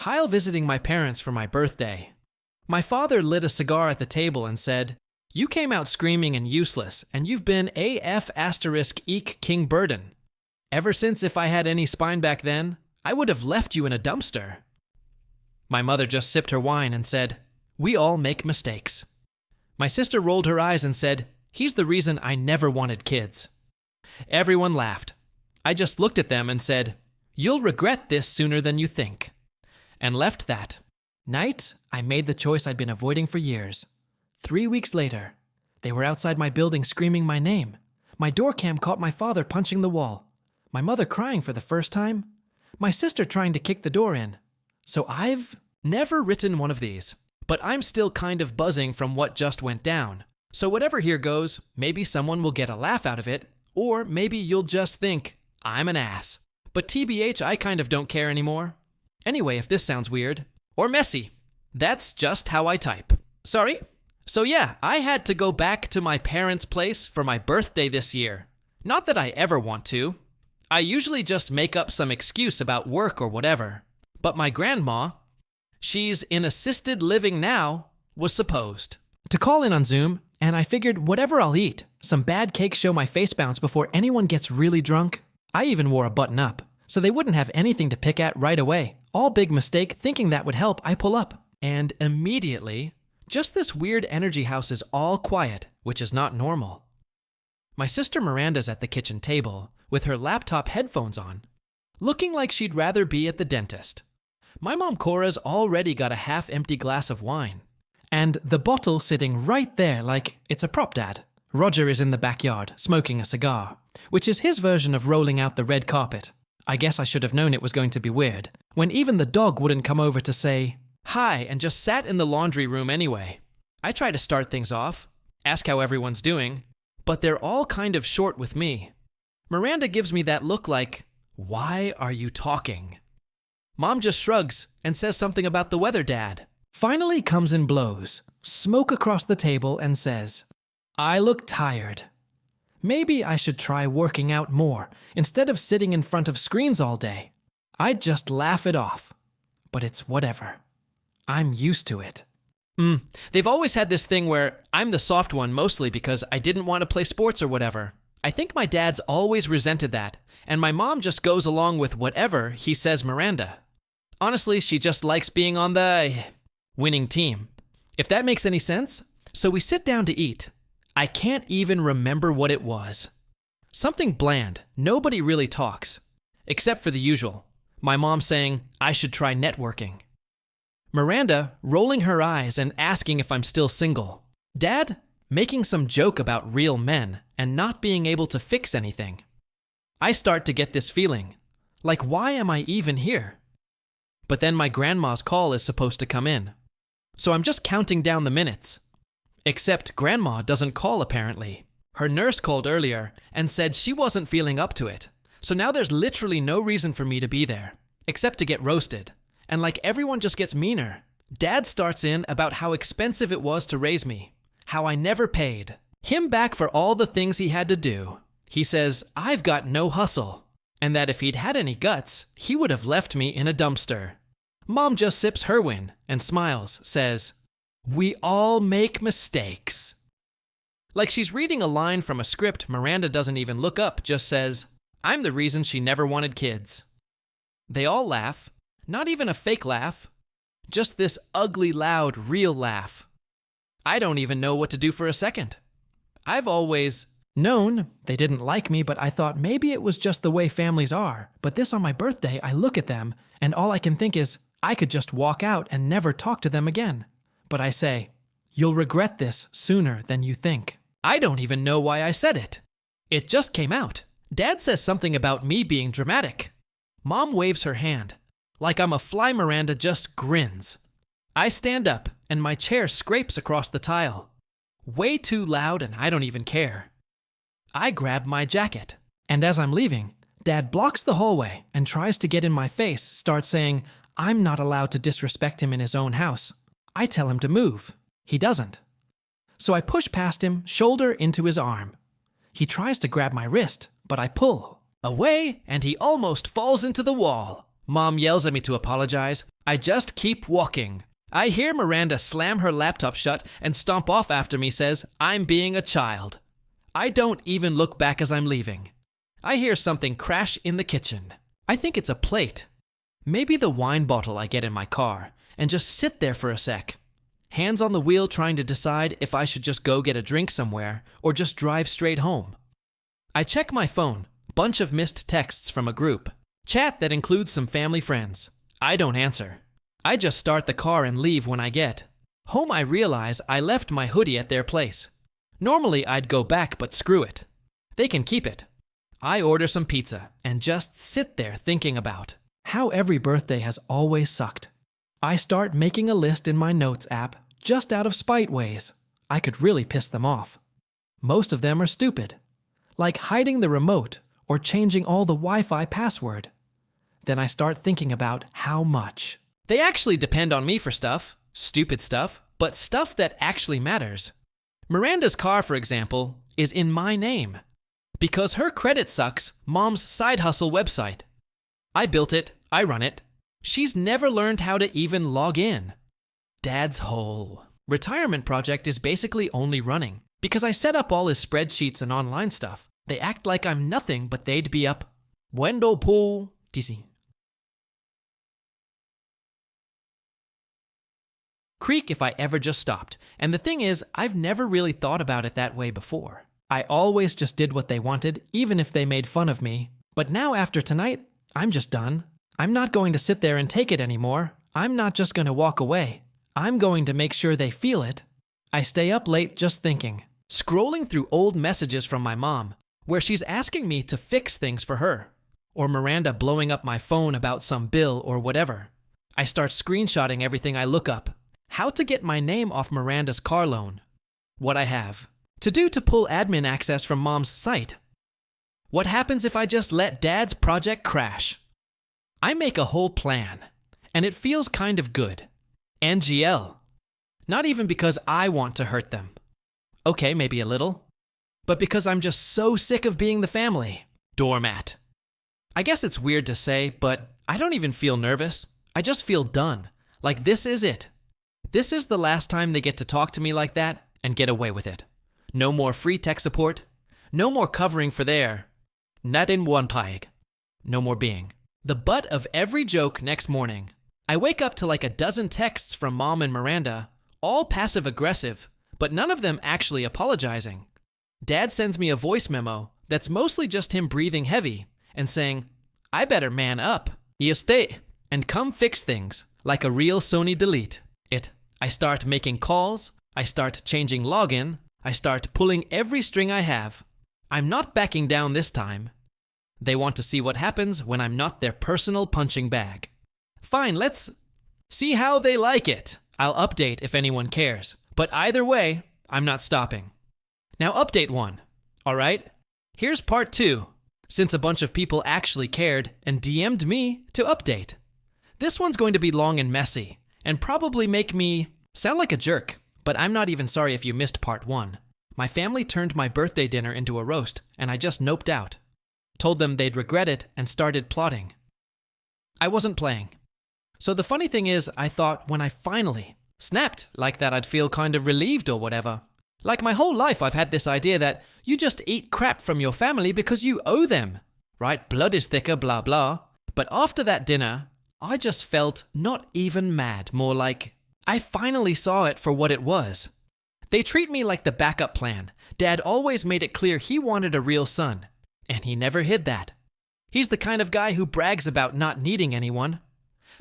Heil visiting my parents for my birthday. My father lit a cigar at the table and said, "You came out screaming and useless, and you've been AF asterisk eek King Burden. Ever since if I had any spine back then, I would have left you in a dumpster." My mother just sipped her wine and said, "We all make mistakes." My sister rolled her eyes and said, "He's the reason I never wanted kids." Everyone laughed. I just looked at them and said, "You'll regret this sooner than you think," and left that. Night, I made the choice I'd been avoiding for years. 3 weeks later, they were outside my building screaming my name. My door cam caught my father punching the wall. My mother crying for the first time. My sister trying to kick the door in. So I've never written one of these, but I'm still kind of buzzing from what just went down. So whatever here goes, maybe someone will get a laugh out of it, or maybe you'll just think, I'm an ass. But TBH, I kind of don't care anymore. Anyway, if this sounds weird, or messy, that's just how I type. Sorry? So yeah, I had to go back to my parents' place for my birthday this year. Not that I ever want to. I usually just make up some excuse about work or whatever. But my grandma, she's in assisted living now, was supposed to call in on Zoom, and I figured whatever I'll eat, some bad cake show my face bounce before anyone gets really drunk. I even wore a button up, so they wouldn't have anything to pick at right away. All big mistake, thinking that would help, I pull up. And immediately, just this weird energy house is all quiet, which is not normal. My sister Miranda's at the kitchen table, with her laptop headphones on, looking like she'd rather be at the dentist. My mom Cora's already got a half-empty glass of wine, and the bottle sitting right there like it's a prop dad. Roger is in the backyard, smoking a cigar, which is his version of rolling out the red carpet. I guess I should have known it was going to be weird, when even the dog wouldn't come over to say hi and just sat in the laundry room anyway. I try to start things off, ask how everyone's doing, but they're all kind of short with me. Miranda gives me that look like, why are you talking? Mom just shrugs and says something about the weather, Dad. Finally comes and blows smoke across the table and says, I look tired. Maybe I should try working out more instead of sitting in front of screens all day. I'd just laugh it off. But it's whatever. I'm used to it. They've always had this thing where I'm the soft one mostly because I didn't want to play sports or whatever. I think my dad's always resented that, and my mom just goes along with whatever he says Miranda. Honestly, she just likes being on the winning team. If that makes any sense. So we sit down to eat. I can't even remember what it was. Something bland. Nobody really talks. Except for the usual. My mom saying, I should try networking. Miranda rolling her eyes and asking if I'm still single. Dad making some joke about real men and not being able to fix anything. I start to get this feeling. Like, why am I even here? But then my grandma's call is supposed to come in. So I'm just counting down the minutes. Except grandma doesn't call apparently. Her nurse called earlier and said she wasn't feeling up to it. So now there's literally no reason for me to be there, except to get roasted. And like everyone just gets meaner. Dad starts in about how expensive it was to raise me. How I never paid him back for all the things he had to do. He says, I've got no hustle. And that if he'd had any guts, he would have left me in a dumpster. Mom just sips her win and smiles, says, we all make mistakes. Like she's reading a line from a script Miranda doesn't even look up, just says, I'm the reason she never wanted kids. They all laugh, not even a fake laugh, just this ugly, loud, real laugh. I don't even know what to do for a second. I've always known they didn't like me, but I thought maybe it was just the way families are. But this on my birthday, I look at them, and all I can think is, I could just walk out and never talk to them again. But I say, you'll regret this sooner than you think. I don't even know why I said it. It just came out. Dad says something about me being dramatic. Mom waves her hand. Like I'm a fly. Miranda just grins. I stand up, and my chair scrapes across the tile. Way too loud, and I don't even care. I grab my jacket, and as I'm leaving, Dad blocks the hallway and tries to get in my face, starts saying, I'm not allowed to disrespect him in his own house. I tell him to move. He doesn't. So I push past him, shoulder into his arm. He tries to grab my wrist, but I pull away, and he almost falls into the wall. Mom yells at me to apologize, I just keep walking. I hear Miranda slam her laptop shut and stomp off after me, says, "I'm being a child." I don't even look back as I'm leaving. I hear something crash in the kitchen. I think it's a plate. Maybe the wine bottle I get in my car, and just sit there for a sec. Hands on the wheel trying to decide if I should just go get a drink somewhere or just drive straight home. I check my phone, bunch of missed texts from a group. Chat that includes some family friends. I don't answer. I just start the car and leave when I get home. I realize I left my hoodie at their place. Normally I'd go back, but screw it. They can keep it. I order some pizza and just sit there thinking about how every birthday has always sucked. I start making a list in my notes app just out of spite ways I could really piss them off. Most of them are stupid, like hiding the remote or changing all the Wi-Fi password. Then I start thinking about how much they actually depend on me for stuff, stupid stuff, but stuff that actually matters. Miranda's car, for example, is in my name because her credit sucks Mom's side hustle website. I built it, I run it. She's never learned how to even log in. Dad's whole retirement project is basically only running because I set up all his spreadsheets and online stuff. They act like I'm nothing, but they'd be up. Wendell Pool, DC. Creek if I ever just stopped. And the thing is, I've never really thought about it that way before. I always just did what they wanted, even if they made fun of me. But now after tonight, I'm just done. I'm not going to sit there and take it anymore. I'm not just going to walk away. I'm going to make sure they feel it. I stay up late just thinking, scrolling through old messages from my mom, where she's asking me to fix things for her, or Miranda blowing up my phone about some bill or whatever. I start screenshotting everything I look up. How to get my name off Miranda's car loan. What I have to do to pull admin access from Mom's site. What happens if I just let Dad's project crash? I make a whole plan, and it feels kind of good. NGL. Not even because I want to hurt them. Okay, maybe a little. But because I'm just so sick of being the family doormat. I guess it's weird to say, but I don't even feel nervous. I just feel done. Like this is it. This is the last time they get to talk to me like that and get away with it. No more free tech support. No more covering for their not in one tag. No more being the butt of every joke next morning. I wake up to like a dozen texts from Mom and Miranda, all passive-aggressive, but none of them actually apologizing. Dad sends me a voice memo that's mostly just him breathing heavy and saying, "I better man up, you stay, and come fix things, like a real Sony delete it." I start making calls, I start changing login, I start pulling every string I have. I'm not backing down this time. They want to see what happens when I'm not their personal punching bag. Fine, let's see how they like it. I'll update if anyone cares. But either way, I'm not stopping. Now update 1. All right? Here's part 2, since a bunch of people actually cared and DM'd me to update. This one's going to be long and messy, and probably make me sound like a jerk, but I'm not even sorry if you missed part 1. My family turned my birthday dinner into a roast, and I just noped out. Told them they'd regret it and started plotting. I wasn't playing. So the funny thing is, I thought when I finally snapped like that, I'd feel kind of relieved or whatever. Like my whole life, I've had this idea that you just eat crap from your family because you owe them, right? Blood is thicker, blah, blah. But after that dinner, I just felt not even mad, more like I finally saw it for what it was. They treat me like the backup plan. Dad always made it clear he wanted a real son, and he never hid that. He's the kind of guy who brags about not needing anyone,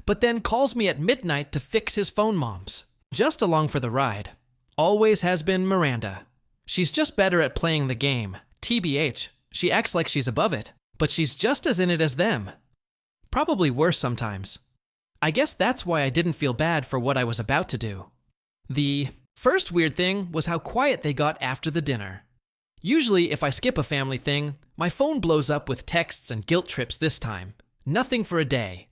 but then calls me at midnight to fix his phone moms. Just along for the ride. Always has been Miranda. She's just better at playing the game. TBH, she acts like she's above it, but she's just as in it as them. Probably worse sometimes. I guess that's why I didn't feel bad for what I was about to do. The first weird thing was how quiet they got after the dinner. Usually, if I skip a family thing, my phone blows up with texts and guilt trips this time. Nothing for a day.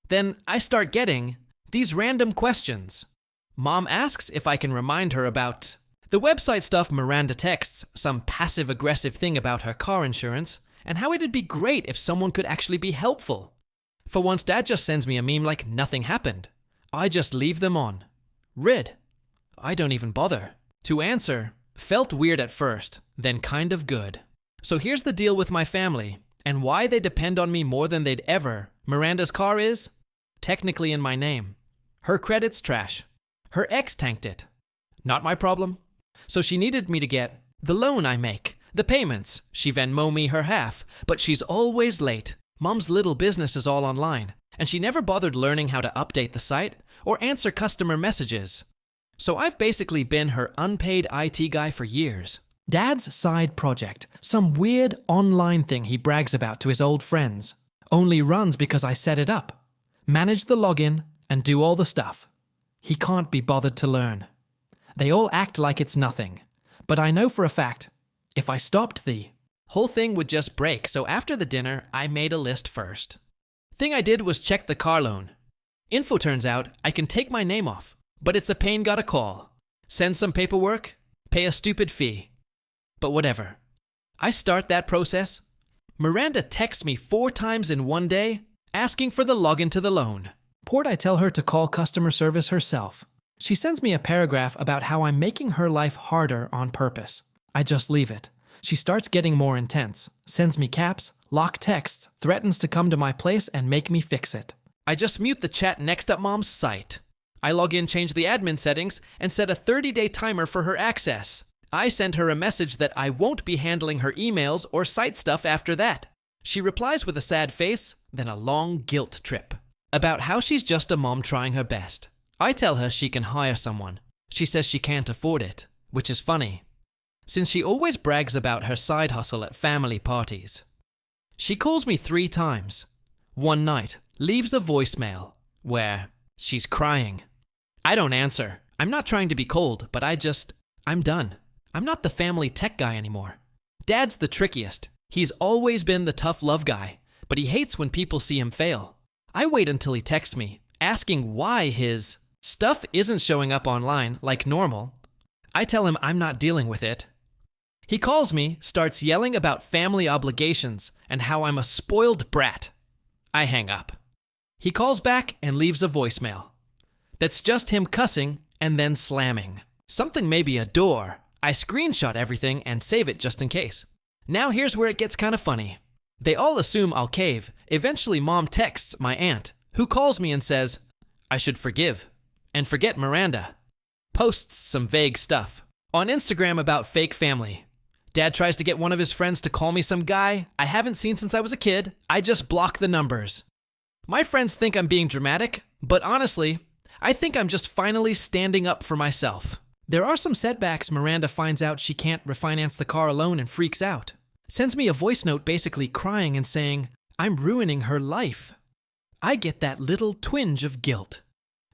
Then I start getting these random questions. Mom asks if I can remind her about the website stuff. Miranda texts some passive-aggressive thing about her car insurance and how it'd be great if someone could actually be helpful. For once, Dad just sends me a meme like nothing happened. I just leave them on. Rid. I don't even bother. To answer felt weird at first, then kind of good. So here's the deal with my family, and why they depend on me more than they'd ever. Miranda's car is technically in my name. Her credit's trash. Her ex tanked it. Not my problem. So she needed me to get the loan I make, the payments. She Venmo me her half, but she's always late. Mom's little business is all online, and she never bothered learning how to update the site or answer customer messages. So I've basically been her unpaid IT guy for years. Dad's side project, some weird online thing he brags about to his old friends, only runs because I set it up, manage the login, and do all the stuff. He can't be bothered to learn. They all act like it's nothing, but I know for a fact, if I stopped the whole thing would just break, so after the dinner, I made a list first. Thing I did was check the car loan. Info turns out I can take my name off, but it's a pain gotta call. Send some paperwork, pay a stupid fee. But whatever. I start that process. Miranda texts me 4 times in one day, asking for the login to the loan. Port I tell her to call customer service herself. She sends me a paragraph about how I'm making her life harder on purpose. I just leave it. She starts getting more intense, sends me caps, lock texts, threatens to come to my place and make me fix it. I just mute the chat next up Mom's site. I log in, change the admin settings, and set a 30-day timer for her access. I send her a message that I won't be handling her emails or site stuff after that. She replies with a sad face, then a long guilt trip about how she's just a mom trying her best. I tell her she can hire someone. She says she can't afford it, which is funny, since she always brags about her side hustle at family parties. She calls me 3 times. One night, leaves a voicemail where she's crying. I don't answer. I'm not trying to be cold, but I'm done. I'm not the family tech guy anymore. Dad's the trickiest. He's always been the tough love guy, but he hates when people see him fail. I wait until he texts me, asking why his stuff isn't showing up online like normal. I tell him I'm not dealing with it. He calls me, starts yelling about family obligations and how I'm a spoiled brat. I hang up. He calls back and leaves a voicemail. That's just him cussing and then slamming. Something may be a door. I screenshot everything and save it just in case. Now here's where it gets kind of funny. They all assume I'll cave. Eventually Mom texts my aunt, who calls me and says, I should forgive and forget Miranda. Posts some vague stuff on Instagram about fake family. Dad tries to get one of his friends to call me some guy I haven't seen since I was a kid. I just block the numbers. My friends think I'm being dramatic, but honestly, I think I'm just finally standing up for myself. There are some setbacks. Miranda finds out she can't refinance the car alone and freaks out. Sends me a voice note basically crying and saying, I'm ruining her life. I get that little twinge of guilt.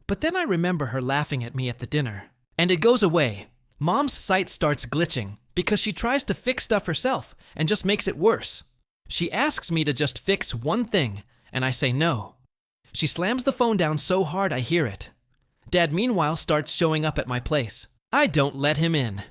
But then I remember her laughing at me at the dinner. And it goes away. Mom's site starts glitching because she tries to fix stuff herself and just makes it worse. She asks me to just fix one thing, and I say no. She slams the phone down so hard I hear it. Dad, meanwhile, starts showing up at my place. I don't let him in.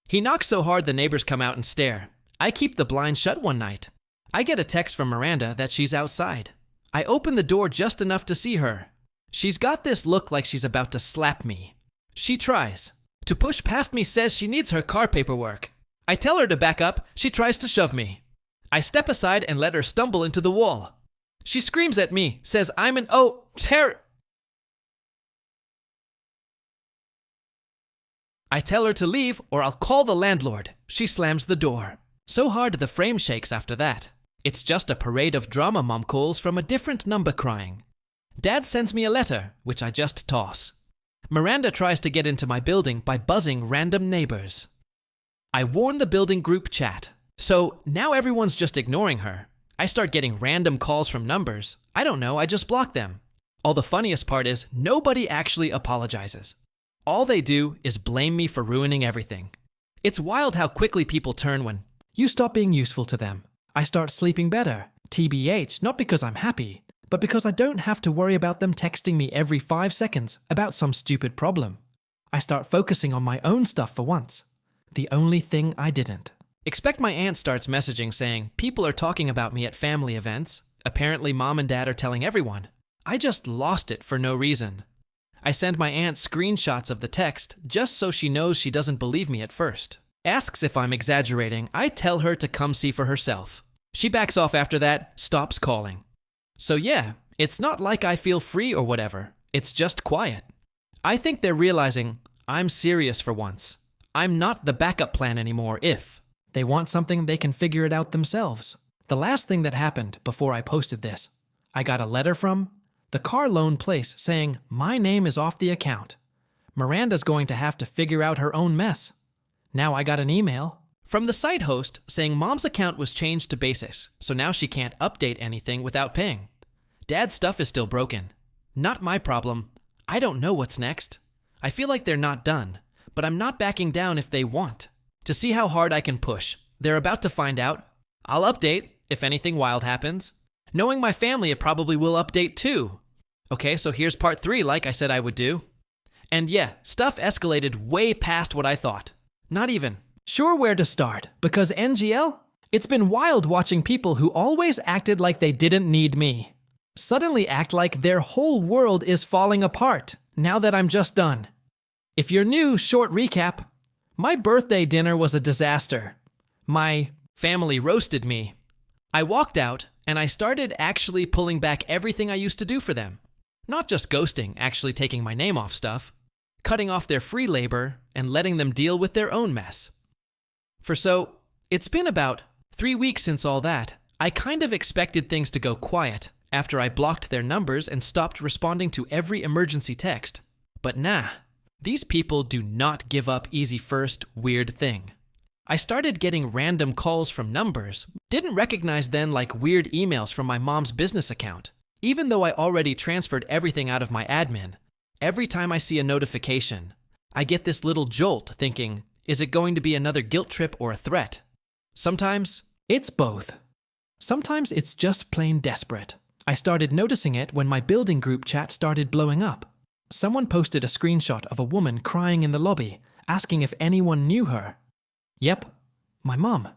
He knocks so hard the neighbors come out and stare. I keep the blind shut one night. I get a text from Miranda that she's outside. I open the door just enough to see her. She's got this look like she's about to slap me. She tries to push past me, says she needs her car paperwork. I tell her to back up. She tries to shove me. I step aside and let her stumble into the wall. She screams at me, says I'm an I tell her to leave or I'll call the landlord. She slams the door. So hard the frame shakes after that. It's just a parade of drama. Mom calls from a different number crying. Dad sends me a letter, which I just toss. Miranda tries to get into my building by buzzing random neighbors. I warn the building group chat. So now everyone's just ignoring her. I start getting random calls from numbers. I don't know, I just block them. All the funniest part is nobody actually apologizes. All they do is blame me for ruining everything. It's wild how quickly people turn when you stop being useful to them. I start sleeping better. TBH, not because I'm happy, but because I don't have to worry about them texting me every 5 seconds about some stupid problem. I start focusing on my own stuff for once. The only thing I didn't. Expect my aunt starts messaging saying people are talking about me at family events. Apparently Mom and Dad are telling everyone. I just lost it for no reason. I send my aunt screenshots of the text just so she knows she doesn't believe me at first. Asks if I'm exaggerating. I tell her to come see for herself. She backs off after that, stops calling. So yeah, it's not like I feel free or whatever. It's just quiet. I think they're realizing I'm serious for once. I'm not the backup plan anymore if they want something they can figure it out themselves. The last thing that happened before I posted this, I got a letter from the car loan place saying my name is off the account. Miranda's going to have to figure out her own mess. Now I got an email from the site host saying Mom's account was changed to basics, so now she can't update anything without paying. Dad's stuff is still broken. Not my problem. I don't know what's next. I feel like they're not done, but I'm not backing down if they want. To see how hard I can push. They're about to find out. I'll update if anything wild happens. Knowing my family, it probably will update too. Okay, so here's part 3 like I said I would do. And yeah, stuff escalated way past what I thought. Not even sure where to start, because NGL, it's been wild watching people who always acted like they didn't need me suddenly act like their whole world is falling apart now that I'm just done. If you're new, short recap. My birthday dinner was a disaster. My family roasted me. I walked out and I started actually pulling back everything I used to do for them. Not just ghosting, actually taking my name off stuff, cutting off their free labor and letting them deal with their own mess. It's been about 3 weeks since all that. I kind of expected things to go quiet after I blocked their numbers and stopped responding to every emergency text. But nah, these people do not give up easy first weird thing. I started getting random calls from numbers, didn't recognize then like weird emails from my mom's business account. Even though I already transferred everything out of my admin, every time I see a notification, I get this little jolt thinking, is it going to be another guilt trip or a threat? Sometimes it's both. Sometimes it's just plain desperate. I started noticing it when my building group chat started blowing up. Someone posted a screenshot of a woman crying in the lobby, asking if anyone knew her. Yep, my mom.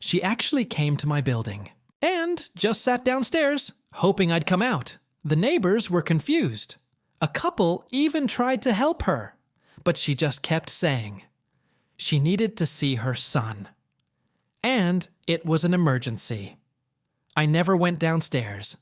She actually came to my building and just sat downstairs, hoping I'd come out. The neighbors were confused. A couple even tried to help her, but she just kept saying she needed to see her son. And it was an emergency. I never went downstairs.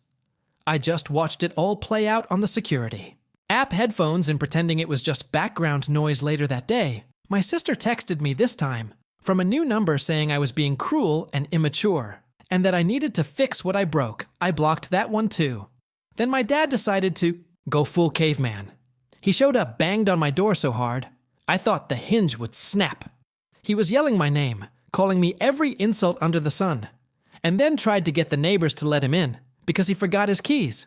I just watched it all play out on the security app headphones and pretending it was just background noise. Later that day, my sister texted me this time from a new number saying I was being cruel and immature and that I needed to fix what I broke. I blocked that one too. Then my dad decided to go full caveman. He showed up, banged on my door so hard, I thought the hinge would snap. He was yelling my name, calling me every insult under the sun, and then tried to get the neighbors to let him in because he forgot his keys.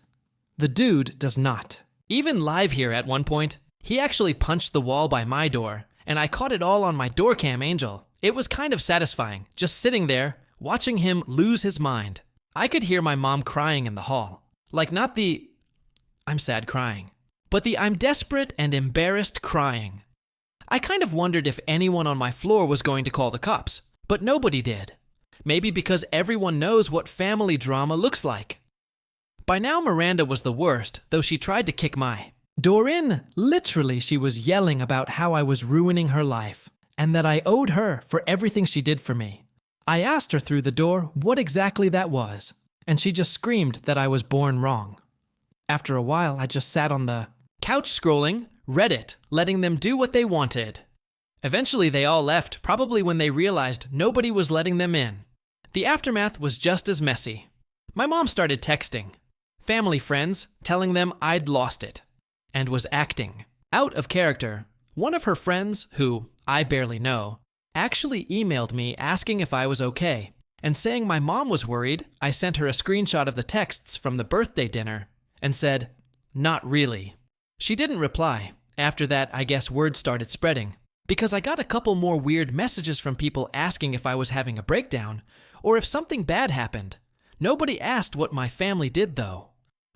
The dude does not. Even live here at one point, he actually punched the wall by my door, and I caught it all on my door cam Angel. It was kind of satisfying, just sitting there, watching him lose his mind. I could hear my mom crying in the hall. Like not the, I'm sad crying, but the I'm desperate and embarrassed crying. I kind of wondered if anyone on my floor was going to call the cops, but nobody did. Maybe because everyone knows what family drama looks like. By now Miranda was the worst, though she tried to kick my door in. Literally, she was yelling about how I was ruining her life, and that I owed her for everything she did for me. I asked her through the door what exactly that was, and she just screamed that I was born wrong. After a while, I just sat on the couch scrolling Reddit, letting them do what they wanted. Eventually, they all left, probably when they realized nobody was letting them in. The aftermath was just as messy. My mom started texting family friends, telling them I'd lost it, and was acting out of character. One of her friends, who I barely know, actually emailed me asking if I was okay, and saying my mom was worried. I sent her a screenshot of the texts from the birthday dinner, and said, not really. She didn't reply. After that, I guess word started spreading, because I got a couple more weird messages from people asking if I was having a breakdown, or if something bad happened. Nobody asked what my family did, though.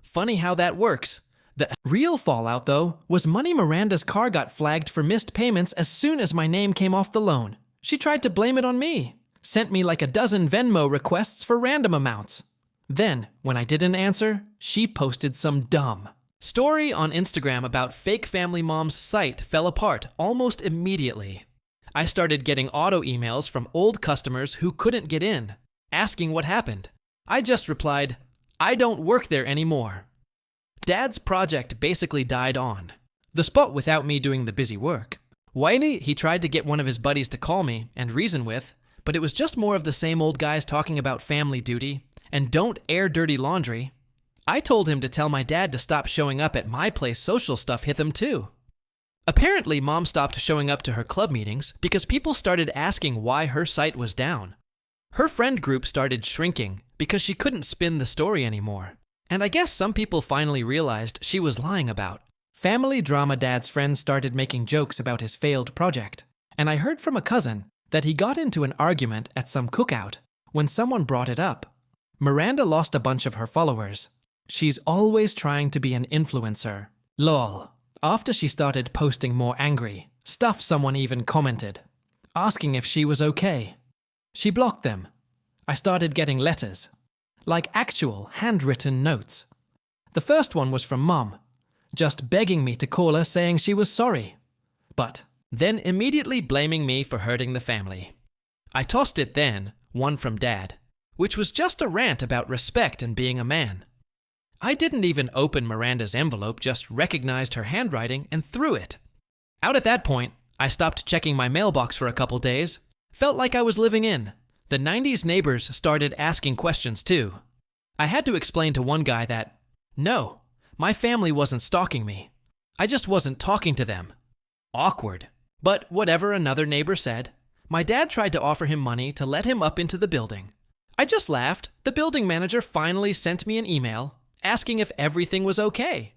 Funny how that works. The real fallout, though, was Money Miranda's car got flagged for missed payments as soon as my name came off the loan. She tried to blame it on me, sent me like a dozen Venmo requests for random amounts. Then, when I didn't answer, she posted some dumb Story on Instagram about fake family mom's site fell apart almost immediately. I started getting auto emails from old customers who couldn't get in, asking what happened. I just replied, "I don't work there anymore." Dad's project basically died on the spot without me doing the busy work. Whitey, he tried to get one of his buddies to call me and reason with, but it was just more of the same old guys talking about family duty and don't air dirty laundry. I told him to tell my dad to stop showing up at my place. Social stuff hit him too. Apparently, Mom stopped showing up to her club meetings because people started asking why her site was down. Her friend group started shrinking because she couldn't spin the story anymore. And I guess some people finally realized she was lying about. Family drama Dad's friends started making jokes about his failed project. And I heard from a cousin that he got into an argument at some cookout when someone brought it up. Miranda lost a bunch of her followers. She's always trying to be an influencer. Lol. After she started posting more angry stuff, someone even commented, asking if she was okay. She blocked them. I started getting letters, like actual handwritten notes. The first one was from Mom, just begging me to call her saying she was sorry, but then immediately blaming me for hurting the family. I tossed it then, one from Dad, which was just a rant about respect and being a man. I didn't even open Miranda's envelope, just recognized her handwriting and threw it. Out at that point, I stopped checking my mailbox for a couple days. Felt like I was living in. The 90s neighbors started asking questions too. I had to explain to one guy that, no, my family wasn't stalking me. I just wasn't talking to them. Awkward. But whatever another neighbor said, my dad tried to offer him money to let him up into the building. I just laughed. The building manager finally sent me an email asking if everything was okay.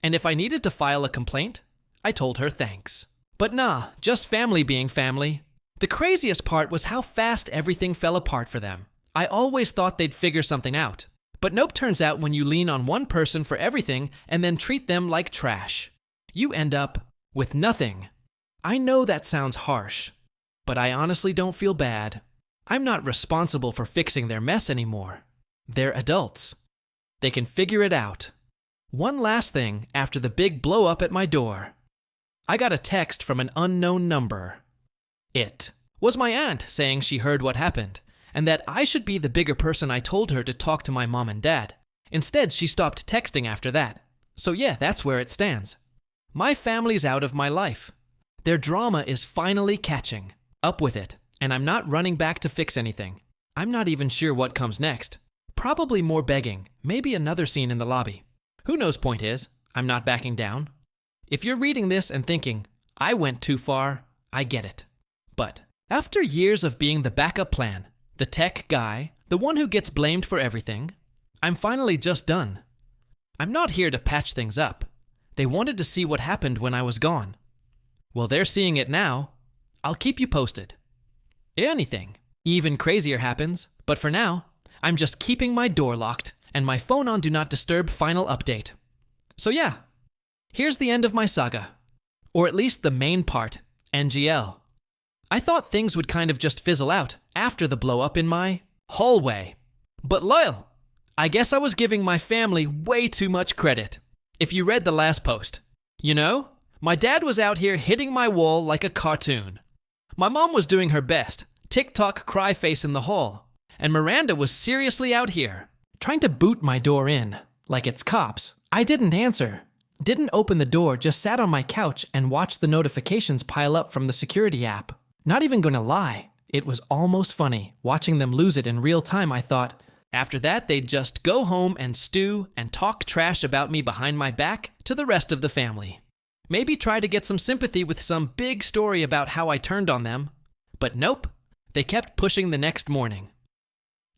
And if I needed to file a complaint, I told her thanks. But nah, just family being family. The craziest part was how fast everything fell apart for them. I always thought they'd figure something out. But nope, turns out when you lean on one person for everything and then treat them like trash, you end up with nothing. I know that sounds harsh, but I honestly don't feel bad. I'm not responsible for fixing their mess anymore. They're adults. They can figure it out. One last thing after the big blow up at my door. I got a text from an unknown number. It was my aunt saying she heard what happened and that I should be the bigger person. I told her to talk to my mom and dad. Instead, she stopped texting after that. So yeah, that's where it stands. My family's out of my life. Their drama is finally catching up with it, and I'm not running back to fix anything. I'm not even sure what comes next. Probably more begging, maybe another scene in the lobby. Who knows? Point is, I'm not backing down. If you're reading this and thinking, I went too far, I get it. But after years of being the backup plan, the tech guy, the one who gets blamed for everything, I'm finally just done. I'm not here to patch things up. They wanted to see what happened when I was gone. Well, they're seeing it now. I'll keep you posted. Anything even crazier happens, but for now, I'm just keeping my door locked and my phone on Do Not Disturb final update. So yeah, here's the end of my saga. Or at least the main part, NGL. I thought things would kind of just fizzle out after the blow up in my hallway. But lol, I guess I was giving my family way too much credit. If you read the last post, you know, my dad was out here hitting my wall like a cartoon. My mom was doing her best, TikTok cry face in the hall. And Miranda was seriously out here, trying to boot my door in, like it's cops. I didn't answer, didn't open the door, just sat on my couch and watched the notifications pile up from the security app. Not even gonna lie, it was almost funny, watching them lose it in real time. I thought, after that they'd just go home and stew and talk trash about me behind my back to the rest of the family. Maybe try to get some sympathy with some big story about how I turned on them. But nope, they kept pushing the next morning.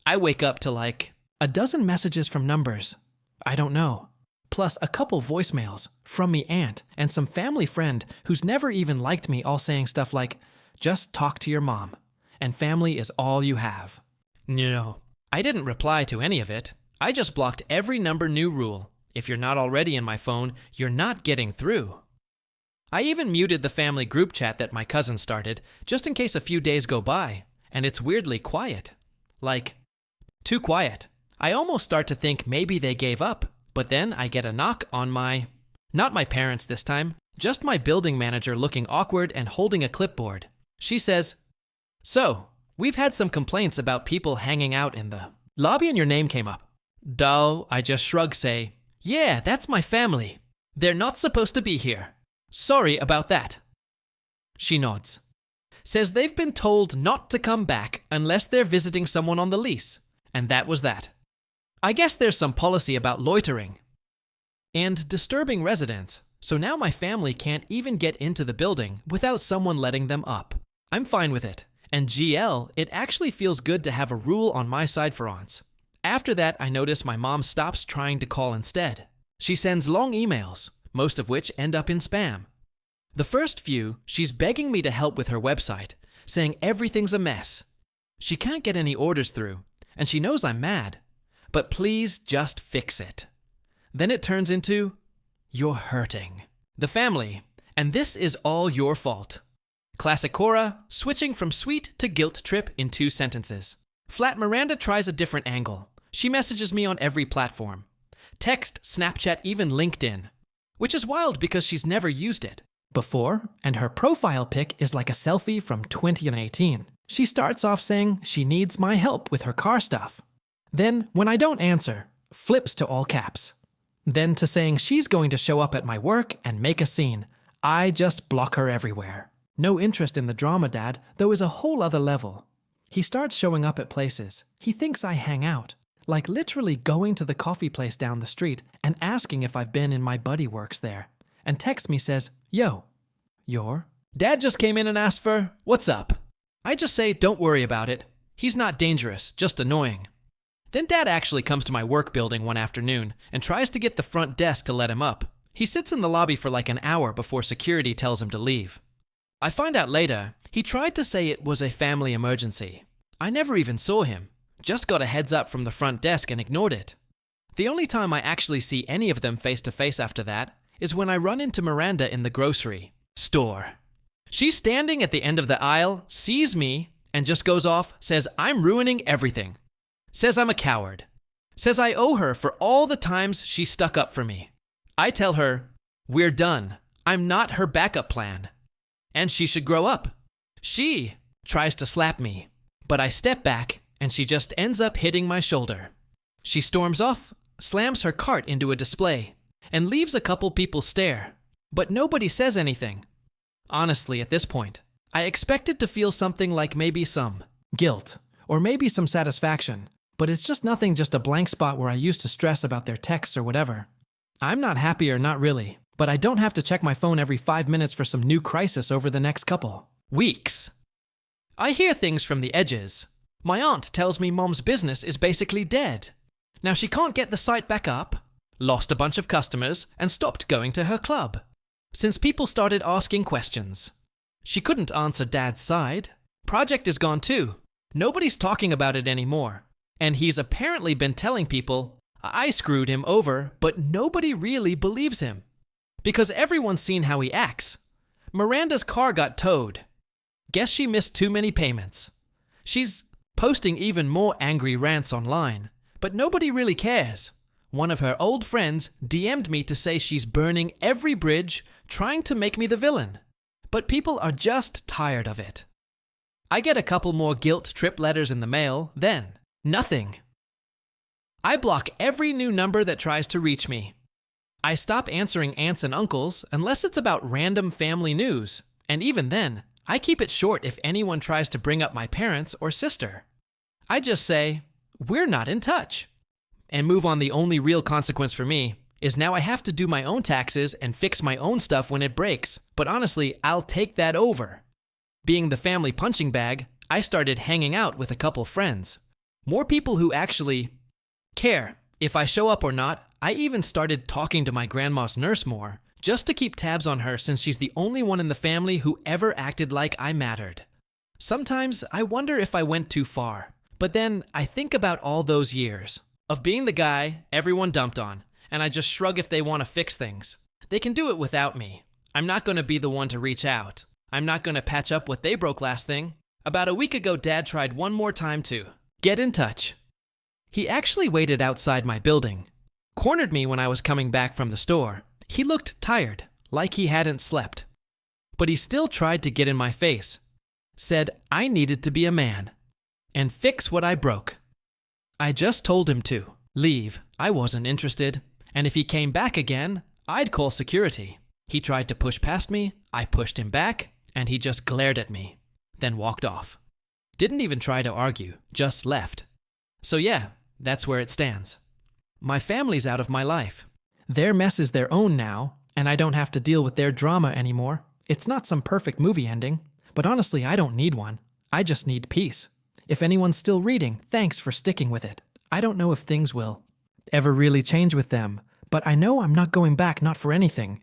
I wake up to like a dozen messages from numbers I don't know, plus a couple voicemails from me aunt and some family friend who's never even liked me, all saying stuff like, just talk to your mom, and family is all you have. No, I didn't reply to any of it. I just blocked every number new rule. If you're not already in my phone, you're not getting through. I even muted the family group chat that my cousin started, just in case a few days go by, and it's weirdly quiet. Like, too quiet. I almost start to think maybe they gave up, But then I get a knock on not my parents this time, just my building manager looking awkward and holding a clipboard. She says, "So, we've had some complaints about people hanging out in the lobby and your name came up." Dull, I just shrug, say, "Yeah, that's my family. They're not supposed to be here. Sorry about that." She nods. Says they've been told not to come back unless they're visiting someone on the lease. And that was that. I guess there's some policy about loitering and disturbing residents, so now my family can't even get into the building without someone letting them up. I'm fine with it. And GL, it actually feels good to have a rule on my side for once. After that, I notice my mom stops trying to call instead. She sends long emails, most of which end up in spam. The first few, she's begging me to help with her website, saying everything's a mess. She can't get any orders through, and she knows I'm mad. But please just fix it. Then it turns into, "You're hurting the family, and this is all your fault." Classic Cora, switching from sweet to guilt trip in 2 sentences. Flat Miranda tries a different angle. She messages me on every platform. Text, Snapchat, even LinkedIn. Which is wild because she's never used it before, and her profile pic is like a selfie from 2018. She starts off saying she needs my help with her car stuff. Then, when I don't answer, flips to all caps. Then to saying she's going to show up at my work and make a scene. I just block her everywhere. No interest in the drama, Dad, though, is a whole other level. He starts showing up at places. He thinks I hang out. Like literally going to the coffee place down the street and asking if I've been and my buddy works there. And texts me says, "Yo, you're?" Dad just came in and asked for, "What's up?" I just say, "Don't worry about it. He's not dangerous, just annoying." Then Dad actually comes to my work building one afternoon and tries to get the front desk to let him up. He sits in the lobby for like an hour before security tells him to leave. I find out later, he tried to say it was a family emergency. I never even saw him, just got a heads up from the front desk and ignored it. The only time I actually see any of them face to face after that is when I run into Miranda in the grocery store. She's standing at the end of the aisle, sees me, and just goes off, says I'm ruining everything. Says I'm a coward. Says I owe her for all the times she stuck up for me. I tell her, we're done. I'm not her backup plan. And she should grow up. She tries to slap me, but I step back and she just ends up hitting my shoulder. She storms off, slams her cart into a display, and leaves a couple people stare. But nobody says anything. Honestly, at this point, I expected to feel something like maybe some guilt, or maybe some satisfaction, but it's just nothing, just a blank spot where I used to stress about their texts or whatever. I'm not happy, or not really, but I don't have to check my phone every 5 minutes for some new crisis over the next couple weeks. I hear things from the edges. My aunt tells me Mom's business is basically dead. Now she can't get the site back up, lost a bunch of customers, and stopped going to her club. Since people started asking questions. She couldn't answer Dad's side. Project is gone too. Nobody's talking about it anymore. And he's apparently been telling people, I screwed him over, but nobody really believes him. Because everyone's seen how he acts. Miranda's car got towed. Guess she missed too many payments. She's posting even more angry rants online, but nobody really cares. One of her old friends DM'd me to say she's burning every bridge, trying to make me the villain. But people are just tired of it. I get a couple more guilt trip letters in the mail, then nothing. I block every new number that tries to reach me. I stop answering aunts and uncles unless it's about random family news, and even then, I keep it short if anyone tries to bring up my parents or sister. I just say, we're not in touch. And move on. The only real consequence for me is now I have to do my own taxes and fix my own stuff when it breaks, but honestly, I'll take that over. Being the family punching bag, I started hanging out with a couple friends. More people who actually care if I show up or not. I even started talking to my grandma's nurse more, just to keep tabs on her since she's the only one in the family who ever acted like I mattered. Sometimes I wonder if I went too far, but then I think about all those years of being the guy everyone dumped on, and I just shrug if they want to fix things. They can do it without me. I'm not going to be the one to reach out. I'm not going to patch up what they broke last thing. About a week ago, Dad tried one more time to get in touch. He actually waited outside my building. Cornered me when I was coming back from the store. He looked tired, like he hadn't slept. But he still tried to get in my face. Said I needed to be a man and fix what I broke. I just told him to leave. I wasn't interested. And if he came back again, I'd call security. He tried to push past me, I pushed him back, and he just glared at me, then walked off. Didn't even try to argue, just left. So yeah, that's where it stands. My family's out of my life. Their mess is their own now, and I don't have to deal with their drama anymore. It's not some perfect movie ending, but honestly, I don't need one. I just need peace. If anyone's still reading, thanks for sticking with it. I don't know if things will ever really change with them, but I know I'm not going back, not for anything.